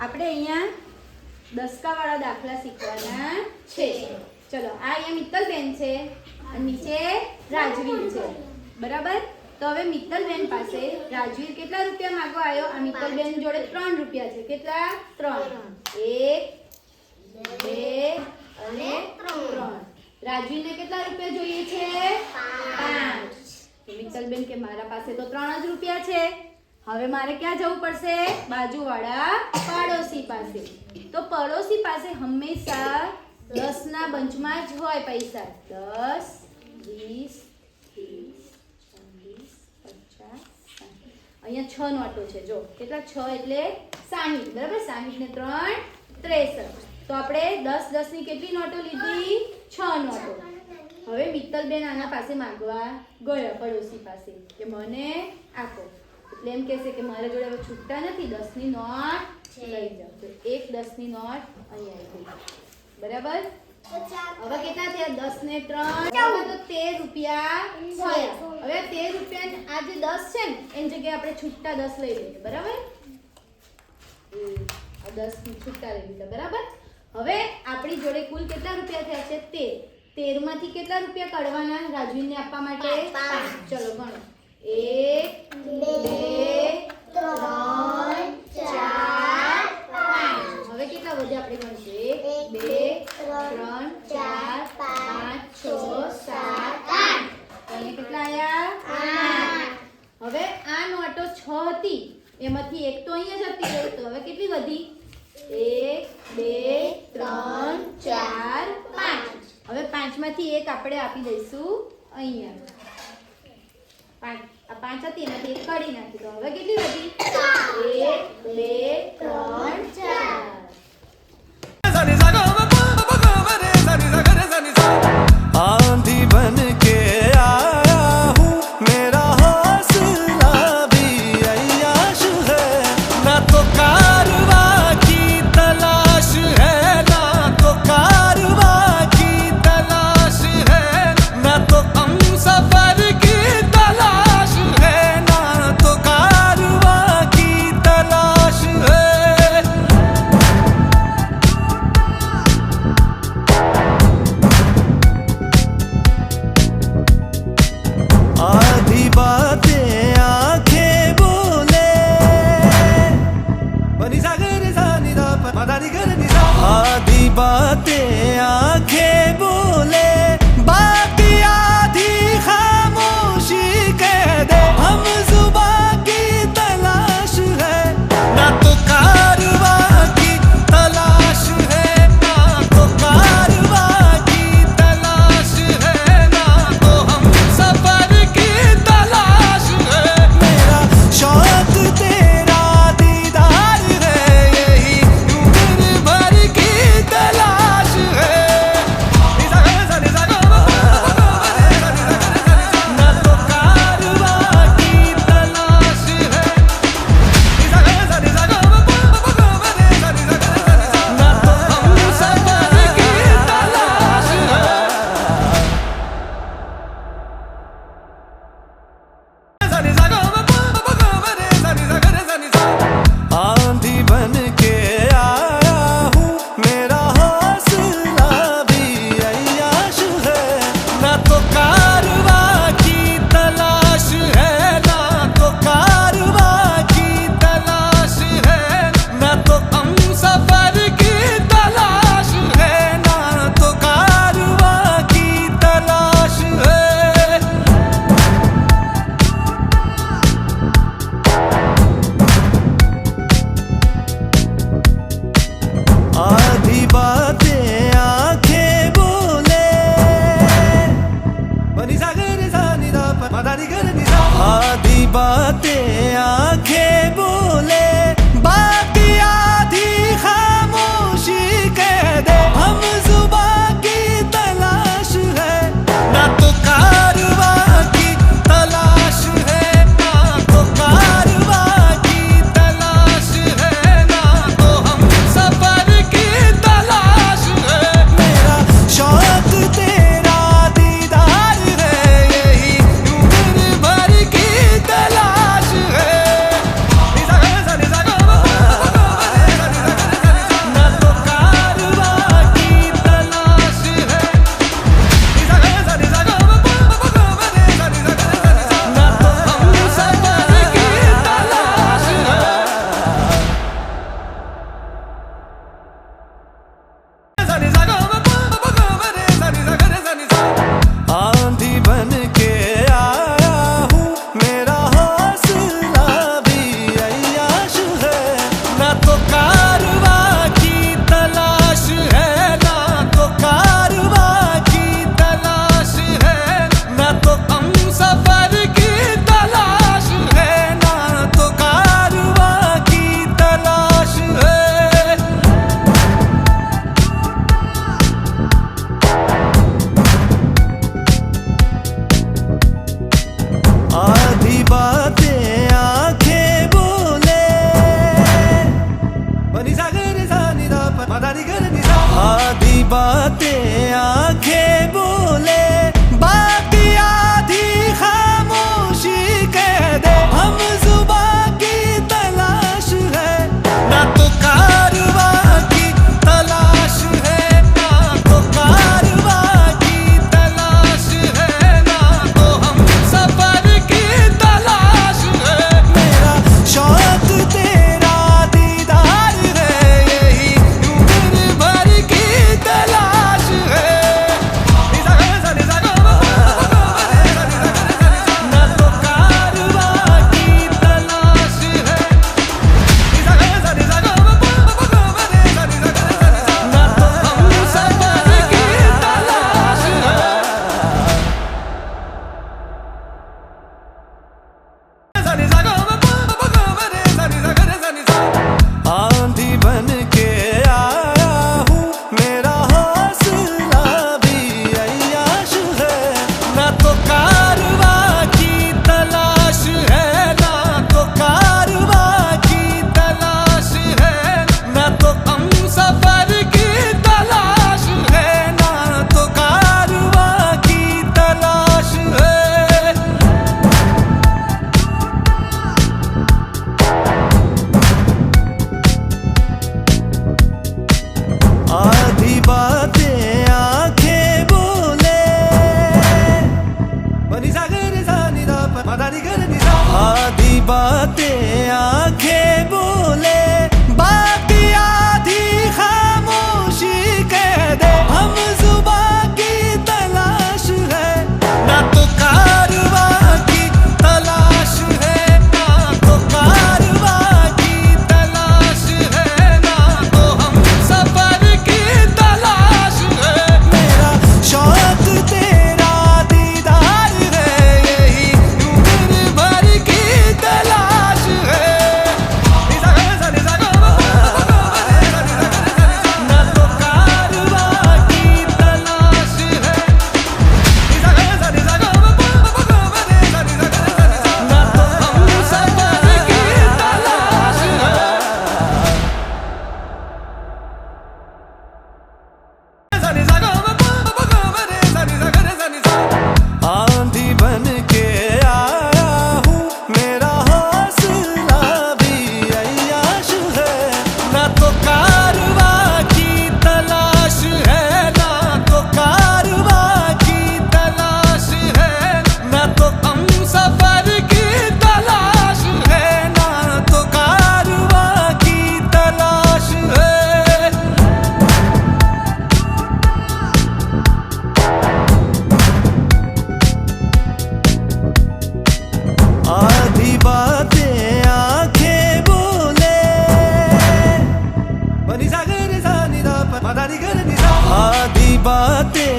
આપણે અહીંયા દસકાવાળા દાખલા શીખવાના છે। ચલો આ અહીંયા મિત્તલબેન છે અને નીચે રાજવીર છે, બરાબર। તો હવે મિત્તલબેન પાસે રાજવીર કેટલા રૂપિયા માંગવા આવ્યો? આ મિત્તલબેન જોડે 3 રૂપિયા છે। કેટલા? 3। 1 2 અને 3। રાજવીરને કેટલા રૂપિયા જોઈએ છે? 5। મિત્તલબેન કે મારા પાસે તો 3 જ રૂપિયા છે। હવે મારે ક્યાં જવું પડશે? બાજુવાળા પાડોશી પાસે। તો પડોશી પાસે હંમેશા 10 ના બંચમાં જ હોય પૈસા। 10 20 અહીંયા 6 નોટો છે। જો કેટલા? 6 એટલે 60, બરાબર। 60 ને 3 63। તો આપણે 10 10 ની કેટલી નોટો લીધી? 6 નોટો। હવે મિત્તલબેન આના પાસે માંગવા ગયા પડોશી પાસે કે મને આપો, એટલે એમ કહેશે કે મારા જોડે હવે છૂટા નથી, 10 ની નોટ લઈ જાઓ। તો એક 10 ની નોટ અહીંયા આવી, બરાબર। હવે કેટલા થયા? 10 ને 3 તો 13 રૂપિયા થયા। હવે 13 રૂપિયા આ જે 10 છે ને એની જગ્યાએ આપણે છૂટા 10 લઈ લઈએ, બરાબર। આ 10 ની છૂટા લઈ લીધા, બરાબર। હવે આપણી જોડે કુલ કેટલા રૂપિયા થયા છે? 13। 13 માંથી કેટલા રૂપિયા કાઢવાના રાજવીરને આપવા માટે? 5। ચલો ગણો। 1 2 3 4 5। હવે કેટલા વધ્યા આપણે ગણીશું? 1 2 3 4 5 6 7 8। અહીંયા કેટલા આયા? 8। હવે આ નોટો 6 હતી, એમાંથી એક તો અહીંયા જતી રહી, તો હવે કેટલી વધી? 1 2 3 4 5। હવે 5 માંથી એક આપણે આપી દઈશું અહીંયા। 5 આ 5 હતી, એમાંથી એક કાઢી નાખી, તો હવે કેટલી વધી? 1 2 3 4। आंधी बन के आया हूँ, मेरा हौसला भी अय्याश है। ना तो कारवां की तलाश है, ना तो कारवां की तलाश है, ना तो हम सफर की तलाश है, ना तो कारवां की तलाश है। आधी बातें आंखें बोले, बनी सागर सानी दा मदारी कर निशा। आधी बातें आंखें बोले, बाकी आधी खामोशी कह दे। हम जुबान की तलाश है, ना तो कारवां की तलाश है, ना तो कारवां की तलाश है, ना तो हम सफर की तलाश है। मेरा शौक तेरा दीदार है, यही उम्र भर की तलाश है। निशा बातें आंखें बोले, बाकी आधी खामोशी कह दे। हम जुबां की तलाश है, ना तो कारवां की तलाश है, ना तो कारवां की तलाश है, ना तो हम सफर की तलाश है। मेरा शौक तेरा दीदार है, यही उम्र भर की तलाश है। ना तो कारवां की तलाश है, ना तो हम सफर की तलाश है। आंधी बन के आया हूँ, मेरा हौसला भी अय्याश है। ना तो कारवां की तलाश है, ना तो कारवां की तलाश है, ना तो हम सफर की तलाश है, ना तो कारवां की तलाश है। आधी बातें आंखें बोले, बनी सागर सानी दा मदारी कर नी सा। आधी बातें आंखें बोले, बाकी आधी खामोशी कह दे। हम जुबां की तलाश है, ना तो कारवां की तलाश है, ना तो कारवां की तलाश है, ना तो हम सफर की तलाश है। मेरा शौक तेरा दीदार है, यही उम्र भर की तलाश है। ना तो कारवां की तलाश है, ना तो हम सफर की तलाश है। आंधी बन के आया हूँ, मेरा हौसला भी अय्याश है। ना तो कारवां की तलाश है, ना तो कारवां की तलाश है, ना तो हम सफर की तलाश है, ना तो कारवां की तलाश है। आधी बातें आंखें बोले, बनी सागर सानी दा मदारी कर नी सा। आधी बातें